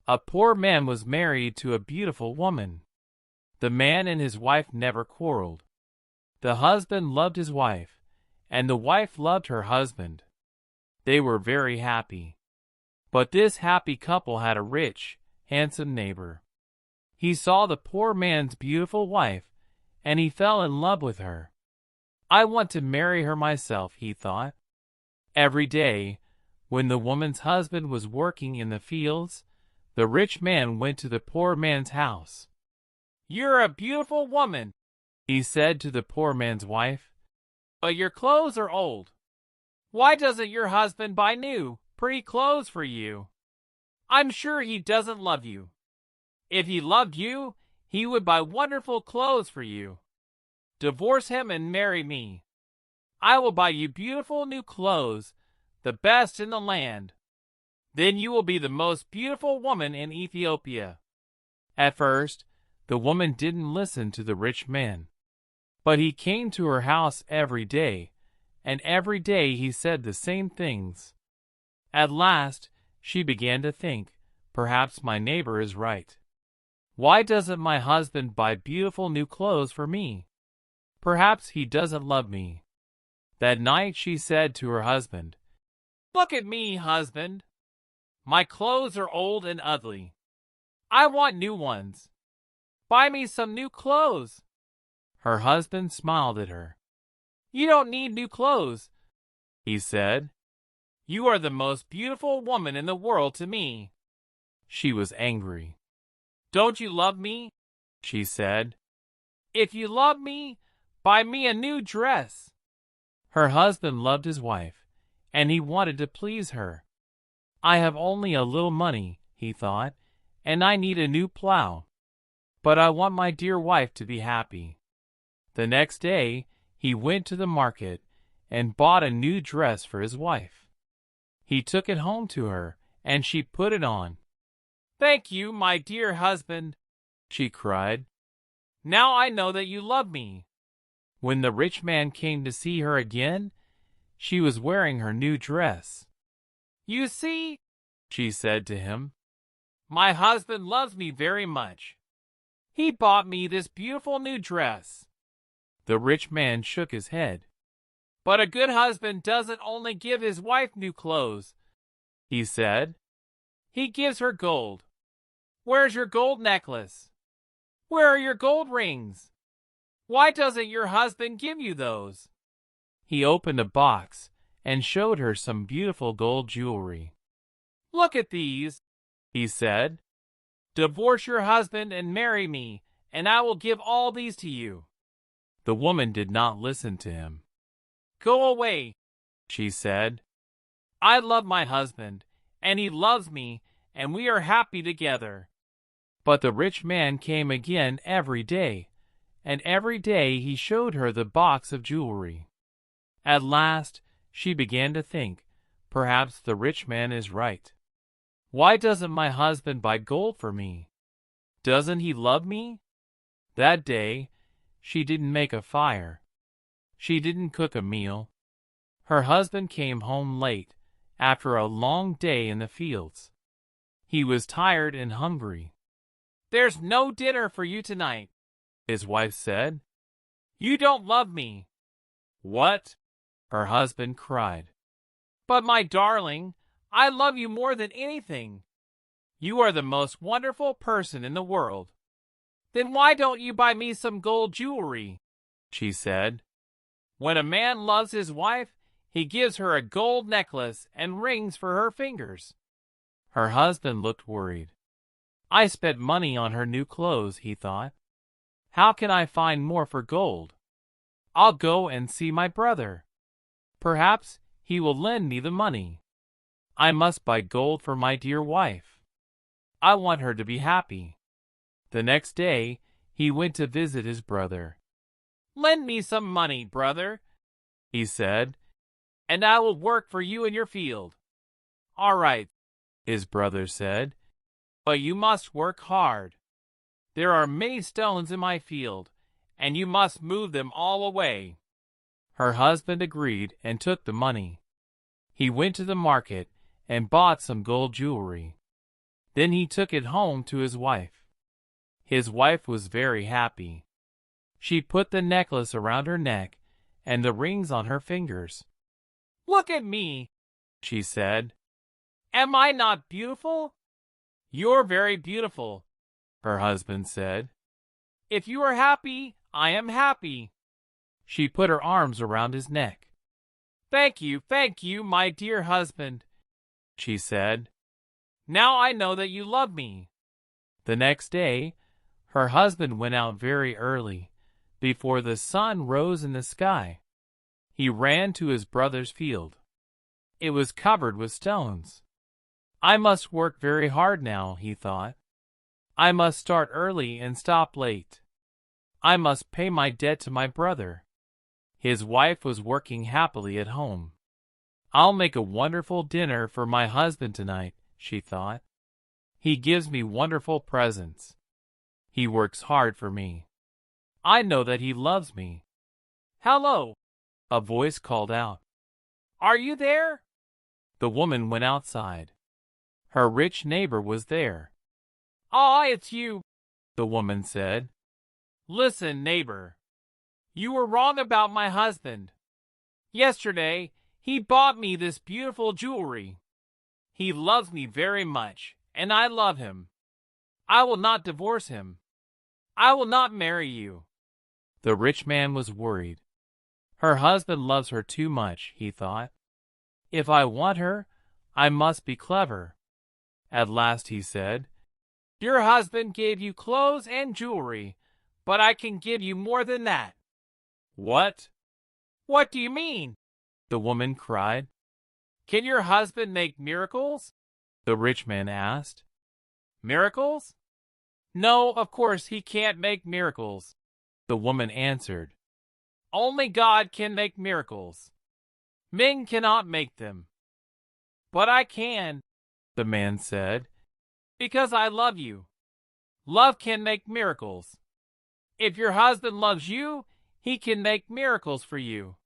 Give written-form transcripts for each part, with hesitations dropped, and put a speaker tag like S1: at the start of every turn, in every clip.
S1: A poor man was married to a beautiful woman. The man and his wife never quarreled. The husband loved his wife, and the wife loved her husband. They were very happy. But this happy couple had a rich, handsome neighbor. He saw the poor man's beautiful wife, and he fell in love with her. I want to marry her myself, he thought. Every day, when the woman's husband was working in the fields, the rich man went to the poor man's house. "You're a beautiful woman," he said to the poor man's wife, "but your clothes are old. Why doesn't your husband buy new, pretty clothes for you? I'm sure he doesn't love you. If he loved you, he would buy wonderful clothes for you. Divorce him and marry me. I will buy you beautiful new clothes, the best in the land. Then you will be the most beautiful woman in Ethiopia." At first, the woman didn't listen to the rich man. But he came to her house every day, and every day he said the same things. At last, she began to think, perhaps my neighbor is right. Why doesn't my husband buy beautiful new clothes for me? Perhaps he doesn't love me. That night she said to her husband, "Look at me, husband. My clothes are old and ugly. I want new ones. Buy me some new clothes." Her husband smiled at her. "You don't need new clothes," he said. "You are the most beautiful woman in the world to me." She was angry. "Don't you love me?" she said. "If you love me, buy me a new dress." Her husband loved his wife, and he wanted to please her. "I have only a little money," he thought, "and I need a new plow. But I want my dear wife to be happy." The next day, he went to the market and bought a new dress for his wife. He took it home to her, and she put it on. "Thank you, my dear husband," she cried. "Now I know that you love me." When the rich man came to see her again, she was wearing her new dress. "You see," she said to him, "my husband loves me very much. He bought me this beautiful new dress." The rich man shook his head. "But a good husband doesn't only give his wife new clothes," he said. "He gives her gold. Where's your gold necklace? Where are your gold rings? Why doesn't your husband give you those?" He opened a box and showed her some beautiful gold jewelry. "Look at these," he said. "Divorce your husband and marry me, and I will give all these to you." The woman did not listen to him. "Go away," she said. "I love my husband, and he loves me, and we are happy together." But the rich man came again every day, and every day he showed her the box of jewelry. At last, she began to think, perhaps the rich man is right. Why doesn't my husband buy gold for me? Doesn't he love me? That day, she didn't make a fire. She didn't cook a meal. Her husband came home late, after a long day in the fields. He was tired and hungry. "There's no dinner for you tonight," his wife said. "You don't love me." "What?" her husband cried. "But my darling, I love you more than anything. You are the most wonderful person in the world. Then why don't you buy me some gold jewelry?" she said. "When a man loves his wife, he gives her a gold necklace and rings for her fingers." Her husband looked worried. "I spent money on her new clothes," he thought. "How can I find more for gold? I'll go and see my brother. Perhaps he will lend me the money. I must buy gold for my dear wife. I want her to be happy." The next day, he went to visit his brother. "Lend me some money, brother," he said, "and I will work for you in your field." "All right," his brother said, "but you must work hard. There are many stones in my field, and you must move them all away." Her husband agreed and took the money. He went to the market and bought some gold jewelry. Then he took it home to his wife. His wife was very happy. She put the necklace around her neck and the rings on her fingers. "Look at me," she said. "Am I not beautiful?" "You're very beautiful," her husband said. "If you are happy, I am happy." She put her arms around his neck. thank you, my dear husband," she said. "Now I know that you love me." The next day, her husband went out very early, before the sun rose in the sky. He ran to his brother's field. It was covered with stones. "I must work very hard now," he thought. "I must start early and stop late. I must pay my debt to my brother." His wife was working happily at home. "I'll make a wonderful dinner for my husband tonight," she thought. "He gives me wonderful presents. He works hard for me. I know that he loves me." "Hello," a voice called out. "Are you there?" The woman went outside. Her rich neighbor was there. "Ah, it's you," the woman said. "Listen, neighbor. You were wrong about my husband. Yesterday, he bought me this beautiful jewelry. He loves me very much, and I love him. I will not divorce him. I will not marry you." The rich man was worried. Her husband loves her too much, he thought. If I want her, I must be clever. At last he said, "Your husband gave you clothes and jewelry, but I can give you more than that." "What? What do you mean?" the woman cried. "Can your husband make miracles?" the rich man asked. "Miracles? No, of course he can't make miracles," the woman answered. "Only God can make miracles. Men cannot make them." "But I can," the man said, "because I love you. Love can make miracles. If your husband loves you, he can make miracles for you.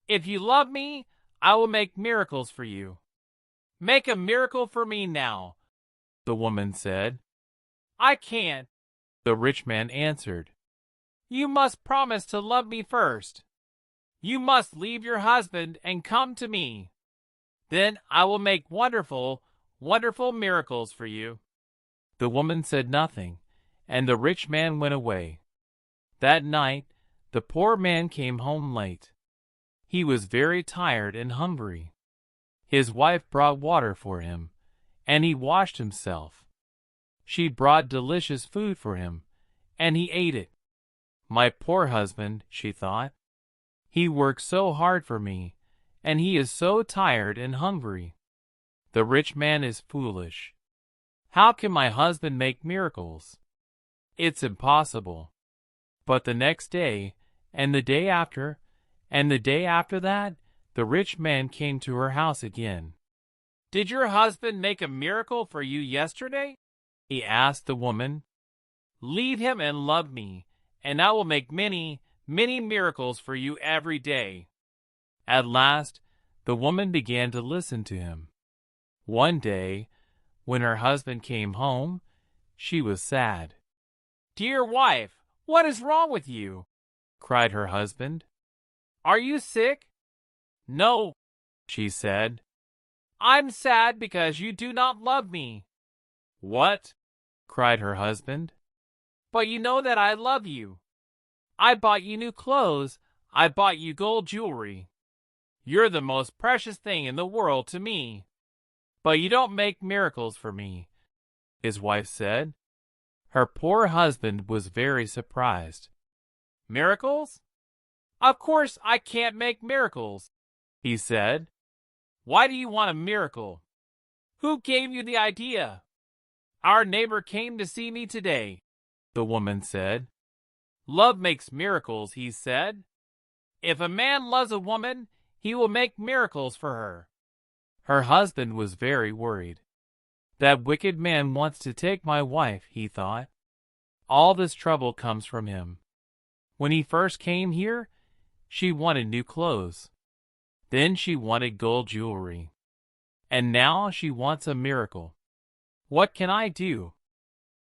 S1: If you love me, I will make miracles for you." "Make a miracle for me now," the woman said. "I can't," the rich man answered. "You must promise to love me first. You must leave your husband and come to me. Then I will make wonderful, wonderful miracles for you." The woman said nothing, and the rich man went away. That night, the poor man came home late. He was very tired and hungry. His wife brought water for him, and he washed himself. She brought delicious food for him, and he ate it. "My poor husband," she thought. "He works so hard for me, and he is so tired and hungry. The rich man is foolish. How can my husband make miracles? It's impossible." But the next day, and the day after, and the day after that, the rich man came to her house again. "Did your husband make a miracle for you yesterday?" he asked the woman. "Leave him and love me, and I will make many, many miracles for you every day." At last, the woman began to listen to him. One day, when her husband came home, she was sad. "Dear wife, what is wrong with you?" cried her husband. "Are you sick?" "No," she said. "I'm sad because you do not love me." "What?" cried her husband. "But you know that I love you. I bought you new clothes. I bought you gold jewelry. You're the most precious thing in the world to me. But you don't make miracles for me," his wife said. Her poor husband was very surprised. "Miracles? Of course I can't make miracles," he said. "Why do you want a miracle? Who gave you the idea?" "Our neighbor came to see me today," the woman said. "Love makes miracles," he said. "If a man loves a woman, he will make miracles for her." Her husband was very worried. "That wicked man wants to take my wife," he thought. "All this trouble comes from him. When he first came here, she wanted new clothes. Then she wanted gold jewelry. And now she wants a miracle. What can I do?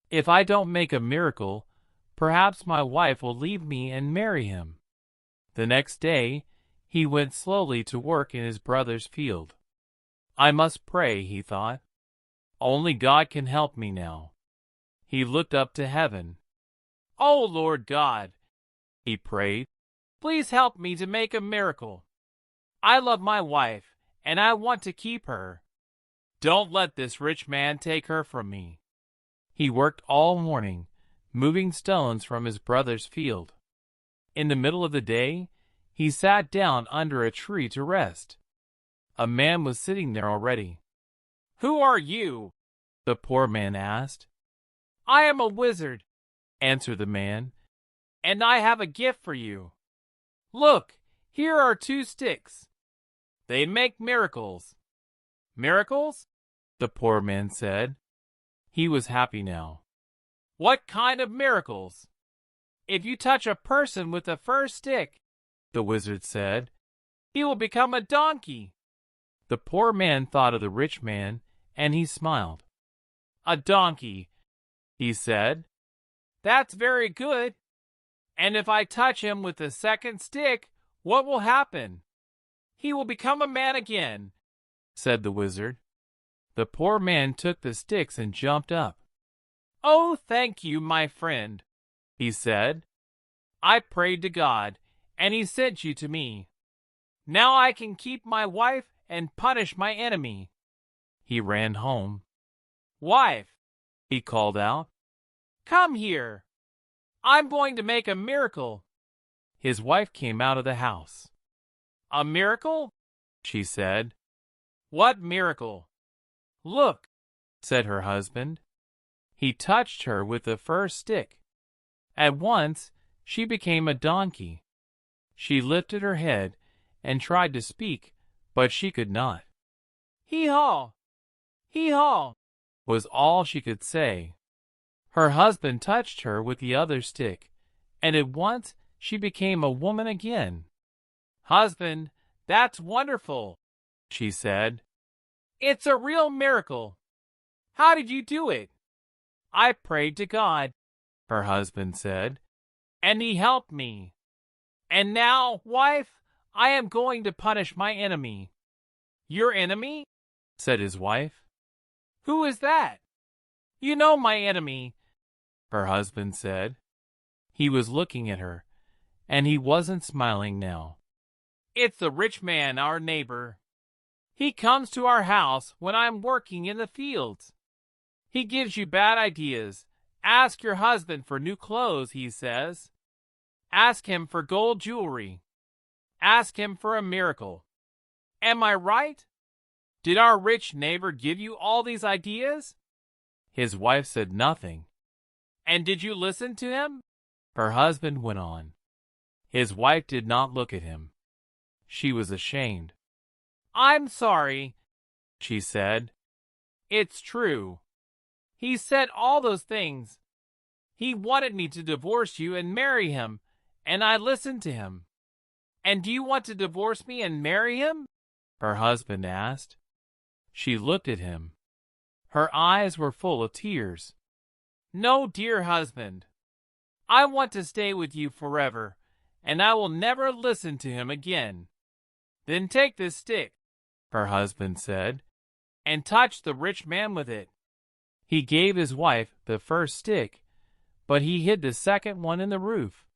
S1: If I don't make a miracle, perhaps my wife will leave me and marry him." The next day, he went slowly to work in his brother's field. "I must pray," he thought. "Only God can help me now." He looked up to heaven. "Oh, Lord God," he prayed, "please help me to make a miracle. I love my wife, and I want to keep her. Don't let this rich man take her from me." He worked all morning, moving stones from his brother's field. In the middle of the day, he sat down under a tree to rest. A man was sitting there already. "Who are you?" the poor man asked. "I am a wizard," answered the man, "and I have a gift for you. Look, here are 2 sticks. They make miracles." "Miracles?" the poor man said. He was happy now. "What kind of miracles?" "If you touch a person with the first stick," the wizard said, "he will become a donkey." The poor man thought of the rich man, and he smiled. "A donkey," he said. "That's very good. And if I touch him with the second stick, what will happen?" "He will become a man again," said the wizard. The poor man took the sticks and jumped up. "Oh, thank you, my friend," he said. "I prayed to God, and he sent you to me. Now I can keep my wife and punish my enemy." He ran home. "Wife," he called out, "come here. I'm going to make a miracle." His wife came out of the house. "A miracle?" she said. "What miracle?" "Look," said her husband. He touched her with the first stick. At once she became a donkey. She lifted her head and tried to speak, but she could not. "Hee-haw! Hee-haw!" was all she could say. Her husband touched her with the other stick, and at once she became a woman again. "Husband, that's wonderful," she said. "It's a real miracle. How did you do it?" "I prayed to God," her husband said, "and he helped me. And now, wife, I am going to punish my enemy." "Your enemy?" said his wife. "Who is that?" "You know my enemy," her husband said. He was looking at her, and he wasn't smiling now. "It's the rich man, our neighbor. He comes to our house when I'm working in the fields. He gives you bad ideas. Ask your husband for new clothes, he says. Ask him for gold jewelry. Ask him for a miracle. Am I right? Did our rich neighbor give you all these ideas?" His wife said nothing. "And did you listen to him?" her husband went on. His wife did not look at him. She was ashamed. "I'm sorry," she said. "It's true. He said all those things. He wanted me to divorce you and marry him, and I listened to him." "And do you want to divorce me and marry him?" her husband asked. She looked at him. Her eyes were full of tears. "No, dear husband. I want to stay with you forever, and I will never listen to him again." "Then take this stick," her husband said, "and touch the rich man with it." He gave his wife the first stick, but he hid the second one in the roof.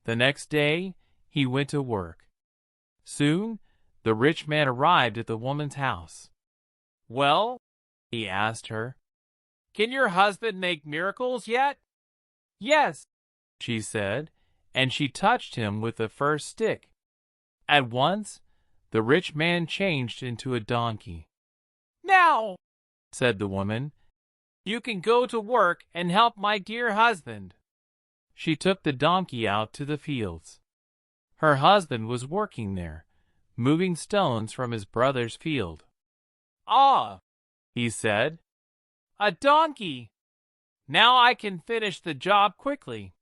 S1: The next day he went to work. Soon the rich man arrived at the woman's house. "Well," he asked her, "can your husband make miracles yet?" "Yes," she said, and she touched him with the first stick. At once the rich man changed into a donkey. "Now," said the woman, "you can go to work and help my dear husband." She took the donkey out to the fields. Her husband was working there, moving stones from his brother's field. "Ah," he said, "a donkey! Now I can finish the job quickly."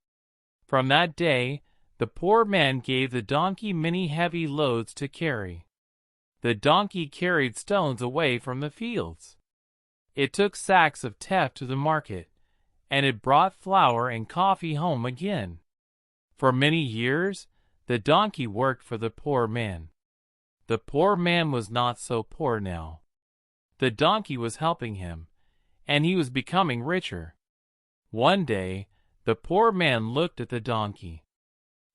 S1: From that day, the poor man gave the donkey many heavy loads to carry. The donkey carried stones away from the fields. It took sacks of teff to the market, and it brought flour and coffee home again. For many years, the donkey worked for the poor man. The poor man was not so poor now. The donkey was helping him, and he was becoming richer. One day, the poor man looked at the donkey.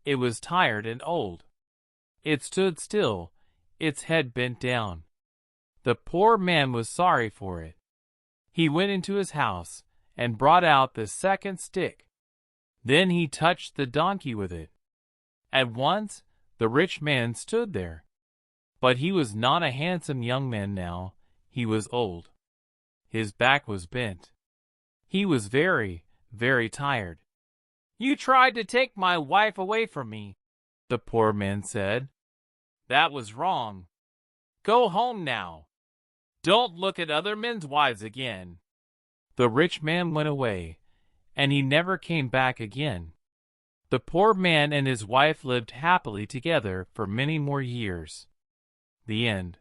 S1: It was tired and old. It stood still, its head bent down. The poor man was sorry for it. He went into his house and brought out the second stick. Then he touched the donkey with it. At once, the rich man stood there. But he was not a handsome young man now. He was old. His back was bent. He was very, very tired. "You tried to take my wife away from me," the poor man said. "That was wrong. Go home now. Don't look at other men's wives again." The rich man went away, and he never came back again. The poor man and his wife lived happily together for many more years. The end.